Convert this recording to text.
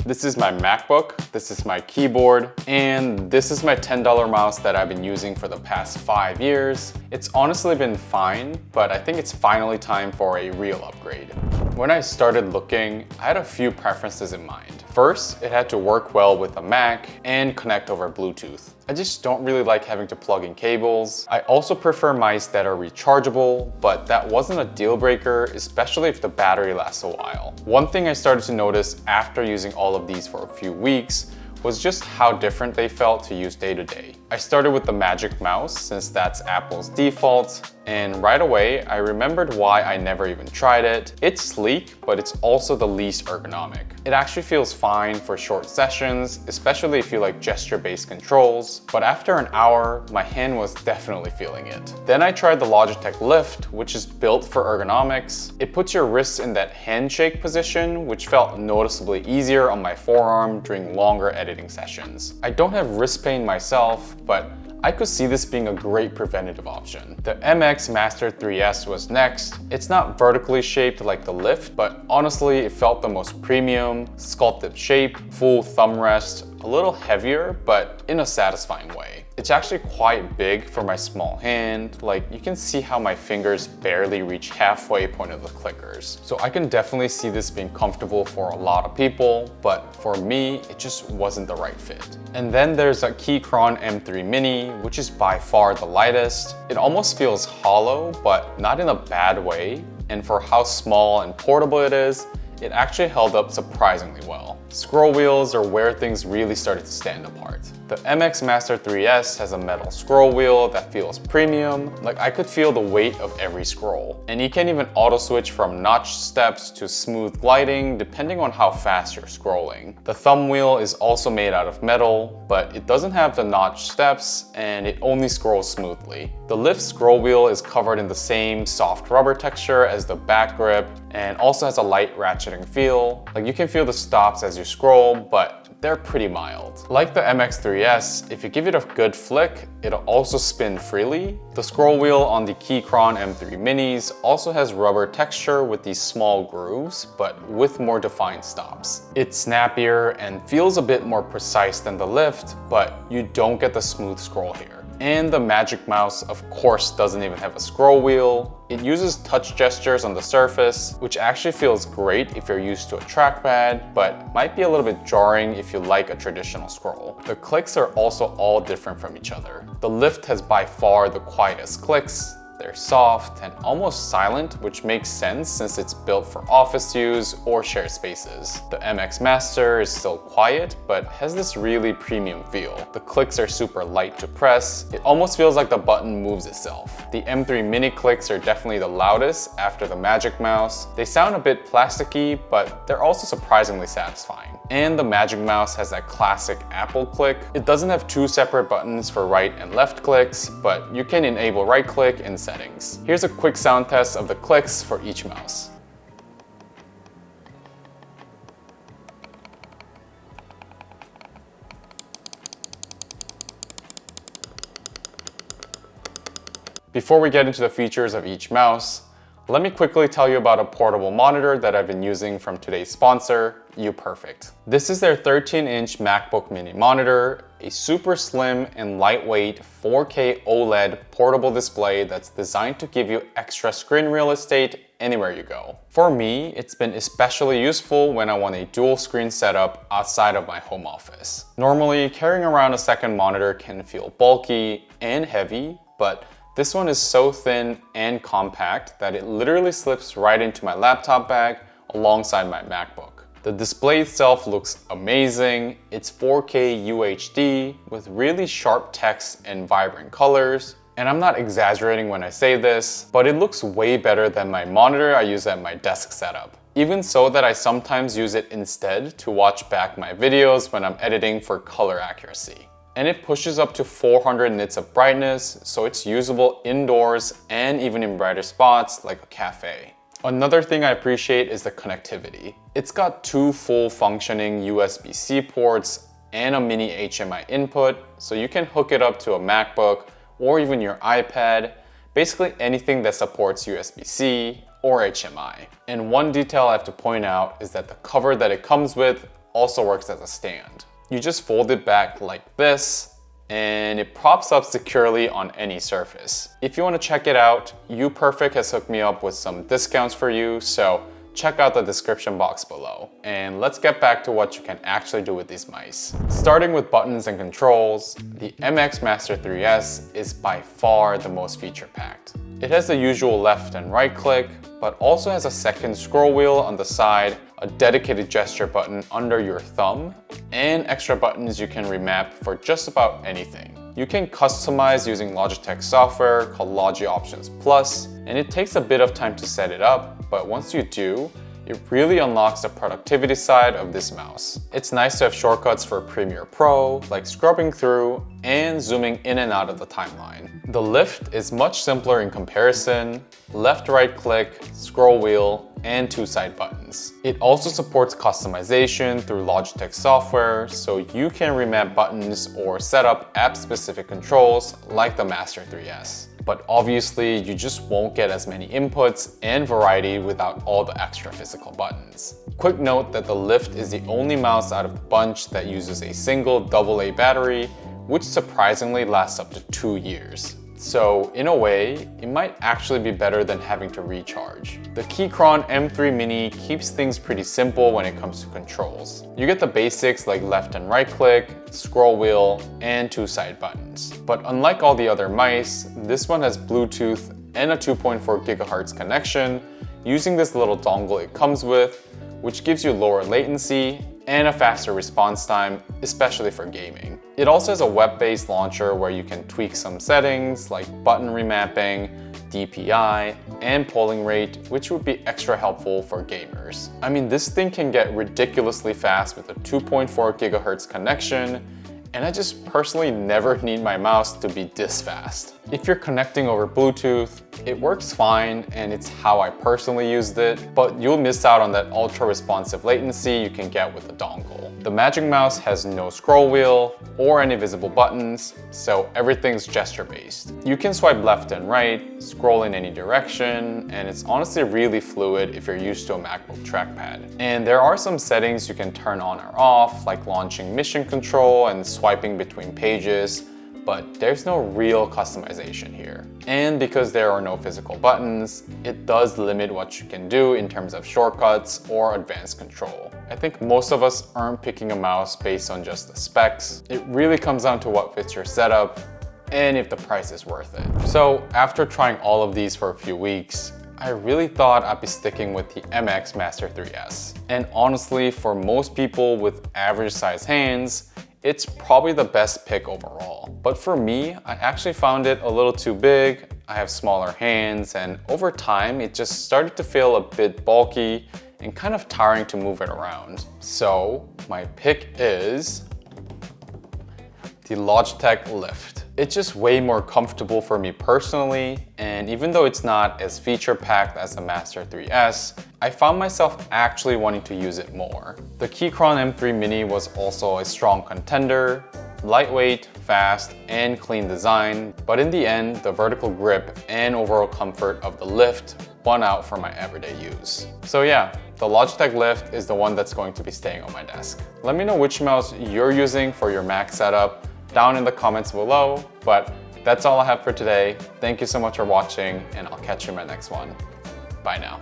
This is my MacBook, this is my keyboard, and this is my $10 mouse that I've been using for the past 5 years. It's honestly been fine, but I think it's finally time for a real upgrade. When I started looking, I had a few preferences in mind. First, it had to work well with a Mac and connect over Bluetooth. I just don't really like having to plug in cables. I also prefer mice that are rechargeable, but that wasn't a deal breaker, especially if the battery lasts a while. One thing I started to notice after using all of these for a few weeks was just how different they felt to use day to day. I started with the Magic Mouse since that's Apple's default, and right away I remembered why I never even tried it. It's sleek, but it's also the least ergonomic. It actually feels fine for short sessions, especially if you like gesture-based controls, but after an hour, my hand was definitely feeling it. Then I tried the Logitech Lift, which is built for ergonomics. It puts your wrists in that handshake position, which felt noticeably easier on my forearm during longer editing sessions. I don't have wrist pain myself, but I could see this being a great preventative option. The MX Master 3S was next. It's not vertically shaped like the Lift, but honestly, it felt the most premium, sculpted shape, full thumb rest, a little heavier, but in a satisfying way. It's actually quite big for my small hand. Like, you can see how my fingers barely reach halfway point of the clickers. So I can definitely see this being comfortable for a lot of people, but for me, it just wasn't the right fit. And then there's a Keychron M3 Mini, which is by far the lightest. It almost feels hollow, but not in a bad way. And for how small and portable it is, it actually held up surprisingly well. Scroll wheels are where things really started to stand apart. The MX Master 3S has a metal scroll wheel that feels premium. Like, I could feel the weight of every scroll. And you can even auto switch from notched steps to smooth gliding depending on how fast you're scrolling. The thumb wheel is also made out of metal, but it doesn't have the notched steps and it only scrolls smoothly. The Lift scroll wheel is covered in the same soft rubber texture as the back grip and also has a light ratcheting feel. Like, you can feel the stops as you scroll, but they're pretty mild. Like the MX3S, if you give it a good flick, it'll also spin freely. The scroll wheel on the Keychron M3 Minis also has rubber texture with these small grooves, but with more defined stops. It's snappier and feels a bit more precise than the Lift, but you don't get the smooth scroll here. And the Magic Mouse, of course, doesn't even have a scroll wheel. It uses touch gestures on the surface, which actually feels great if you're used to a trackpad, but might be a little bit jarring if you like a traditional scroll. The clicks are also all different from each other. The Lift has by far the quietest clicks. They're soft and almost silent, which makes sense since it's built for office use or shared spaces. The MX Master is still quiet, but has this really premium feel. The clicks are super light to press. It almost feels like the button moves itself. The M3 Mini clicks are definitely the loudest after the Magic Mouse. They sound a bit plasticky, but they're also surprisingly satisfying. And the Magic Mouse has that classic Apple click. It doesn't have two separate buttons for right and left clicks, but you can enable right click in settings. Here's a quick sound test of the clicks for each mouse. Before we get into the features of each mouse, let me quickly tell you about a portable monitor that I've been using from today's sponsor, UPerfect. This is their 13-inch MacBook Mini monitor, a super slim and lightweight 4K OLED portable display that's designed to give you extra screen real estate anywhere you go. For me, it's been especially useful when I want a dual screen setup outside of my home office. Normally, carrying around a second monitor can feel bulky and heavy, but this one is so thin and compact that it literally slips right into my laptop bag alongside my MacBook. The display itself looks amazing. It's 4K UHD with really sharp text and vibrant colors. And I'm not exaggerating when I say this, but it looks way better than my monitor I use at my desk setup. Even so that I sometimes use it instead to watch back my videos when I'm editing for color accuracy. And it pushes up to 400 nits of brightness, so it's usable indoors and even in brighter spots like a cafe. Another thing I appreciate is the connectivity. It's got two full functioning USB-C ports and a mini HDMI input, so you can hook it up to a MacBook or even your iPad, basically anything that supports USB-C or HDMI. And one detail I have to point out is that the cover that it comes with also works as a stand. You just fold it back like this, and it props up securely on any surface. If you want to check it out, UPerfect has hooked me up with some discounts for you, so check out the description box below. And let's get back to what you can actually do with these mice. Starting with buttons and controls, the MX Master 3S is by far the most feature-packed. It has the usual left and right click, but also has a second scroll wheel on the side, a dedicated gesture button under your thumb, and extra buttons you can remap for just about anything. You can customize using Logitech software called Logi Options Plus, and it takes a bit of time to set it up, but once you do, it really unlocks the productivity side of this mouse. It's nice to have shortcuts for Premiere Pro, like scrubbing through and zooming in and out of the timeline. The lift is much simpler in comparison: left-right click, scroll wheel, and 2 side buttons. It also supports customization through Logitech software, so you can remap buttons or set up app-specific controls like the Master 3S. But obviously, you just won't get as many inputs and variety without all the extra physical buttons. Quick note that the Lift is the only mouse out of the bunch that uses a single AA battery, which surprisingly lasts up to 2 years. So in a way, it might actually be better than having to recharge. The Keychron M3 Mini keeps things pretty simple when it comes to controls. You get the basics like left and right click, scroll wheel, and 2 side buttons. But unlike all the other mice, this one has Bluetooth and a 2.4 GHz connection using this little dongle it comes with, which gives you lower latency and a faster response time, especially for gaming. It also has a web-based launcher where you can tweak some settings like button remapping, DPI, and polling rate, which would be extra helpful for gamers. I mean, this thing can get ridiculously fast with a 2.4 GHz connection, and I just personally never need my mouse to be this fast. If you're connecting over Bluetooth, it works fine and it's how I personally used it, but you'll miss out on that ultra responsive latency you can get with the dongle. The Magic Mouse has no scroll wheel or any visible buttons, so everything's gesture based. You can swipe left and right, scroll in any direction, and it's honestly really fluid if you're used to a MacBook trackpad. And there are some settings you can turn on or off, like launching mission control and swiping between pages, but there's no real customization here. And because there are no physical buttons, it does limit what you can do in terms of shortcuts or advanced control. I think most of us aren't picking a mouse based on just the specs. It really comes down to what fits your setup and if the price is worth it. So after trying all of these for a few weeks, I really thought I'd be sticking with the MX Master 3S. And honestly, for most people with average size hands, it's probably the best pick overall. But for me, I actually found it a little too big. I have smaller hands, and over time, it just started to feel a bit bulky and kind of tiring to move it around. So my pick is the Logitech Lift. It's just way more comfortable for me personally, and even though it's not as feature-packed as the Master 3S, I found myself actually wanting to use it more. The Keychron M3 Mini was also a strong contender, lightweight, fast, and clean design, but in the end, the vertical grip and overall comfort of the Lift won out for my everyday use. So yeah, the Logitech Lift is the one that's going to be staying on my desk. Let me know which mouse you're using for your Mac setup down in the comments below, but that's all I have for today. Thank you so much for watching, and I'll catch you in my next one. Bye now.